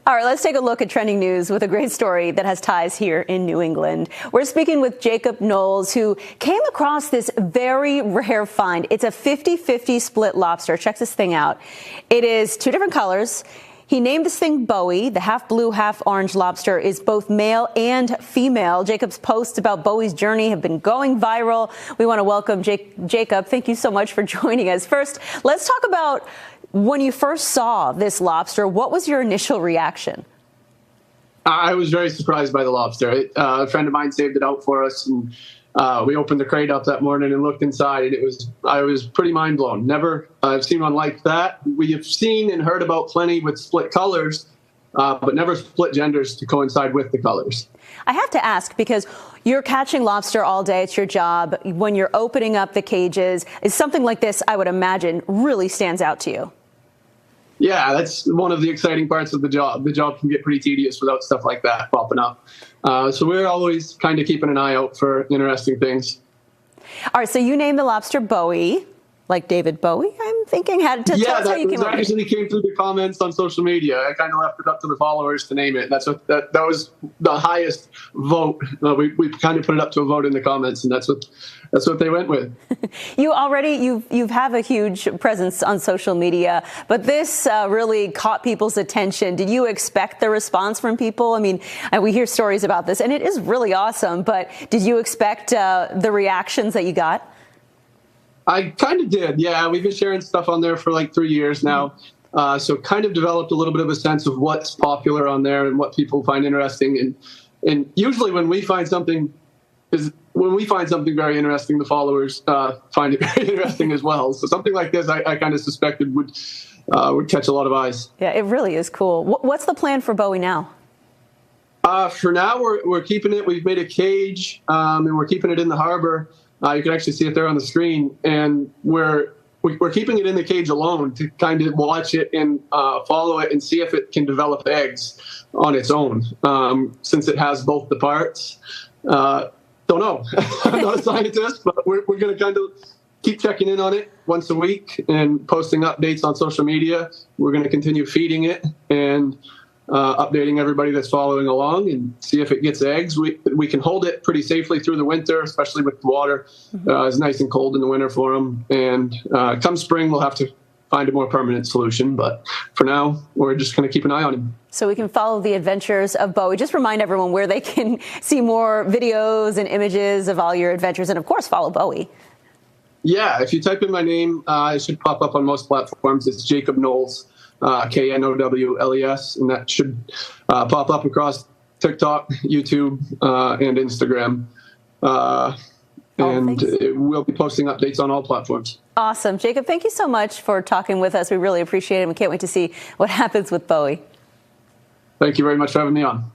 All right, let's take a look at trending news with a great story that has ties here in New England. We're speaking with Jacob Knowles, who came across this very rare find. It's a 50-50 split lobster. Check this thing out. It is two different colors. He named this thing Bowie. The half blue, half orange lobster is both male and female. Jacob's posts about Bowie's journey have been going viral. We want to welcome Jacob. Thank you so much for joining us. First, let's talk about when you first saw this lobster. What was your initial reaction? I was very surprised by the lobster. A friend of mine saved it out for us, and we opened the crate up that morning and looked inside, and I was pretty mind blown. Never seen one like that. We have seen and heard about plenty with split colors, but never split genders to coincide with the colors. I have to ask, because you're catching lobster all day, it's your job. When you're opening up the cages, is something like this, I would imagine, really stands out to you? Yeah, that's one of the exciting parts of the job. The job can get pretty tedious without stuff like that popping up. So we're always kind of keeping an eye out for interesting things. All right, so you named the lobster Bowie, like David Bowie, I'm thinking. How to yeah, tell you that actually came through the comments on social media. I kind of left it up to the followers to name it. That was the highest vote. We kind of put it up to a vote in the comments, and that's what they went with. You have a huge presence on social media, but this really caught people's attention. Did you expect the response from people? I mean, we hear stories about this, and it is really awesome, but did you expect the reactions that you got? I kind of did, yeah. We've been sharing stuff on there for like 3 years now, so kind of developed a little bit of a sense of what's popular on there and what people find interesting. And usually when we find something very interesting, the followers find it very interesting as well. So something like this, I kind of suspected would catch a lot of eyes. Yeah, it really is cool. What's the plan for Bowie now? For now, we're keeping it. We've made a cage, and we're keeping it in the harbor. You can actually see it there on the screen, and we're keeping it in the cage alone to kind of watch it and follow it and see if it can develop eggs on its own, since it has both the parts. Don't know. I'm not a scientist, but we're going to kind of keep checking in on it once a week and posting updates on social media. We're going to continue feeding it and updating everybody that's following along and see if it gets eggs. We can hold it pretty safely through the winter, especially with the water. It's nice and cold in the winter for them. And come spring, we'll have to find a more permanent solution. But for now, we're just going to keep an eye on him. So we can follow the adventures of Bowie. Just remind everyone where they can see more videos and images of all your adventures, and of course, follow Bowie. Yeah, if you type in my name, it should pop up on most platforms. It's Jacob Knowles, Knowles, and that should pop up across TikTok, YouTube, and Instagram. And we'll be posting updates on all platforms. Awesome. Jacob, thank you so much for talking with us. We really appreciate it. We can't wait to see what happens with Bowie. Thank you very much for having me on.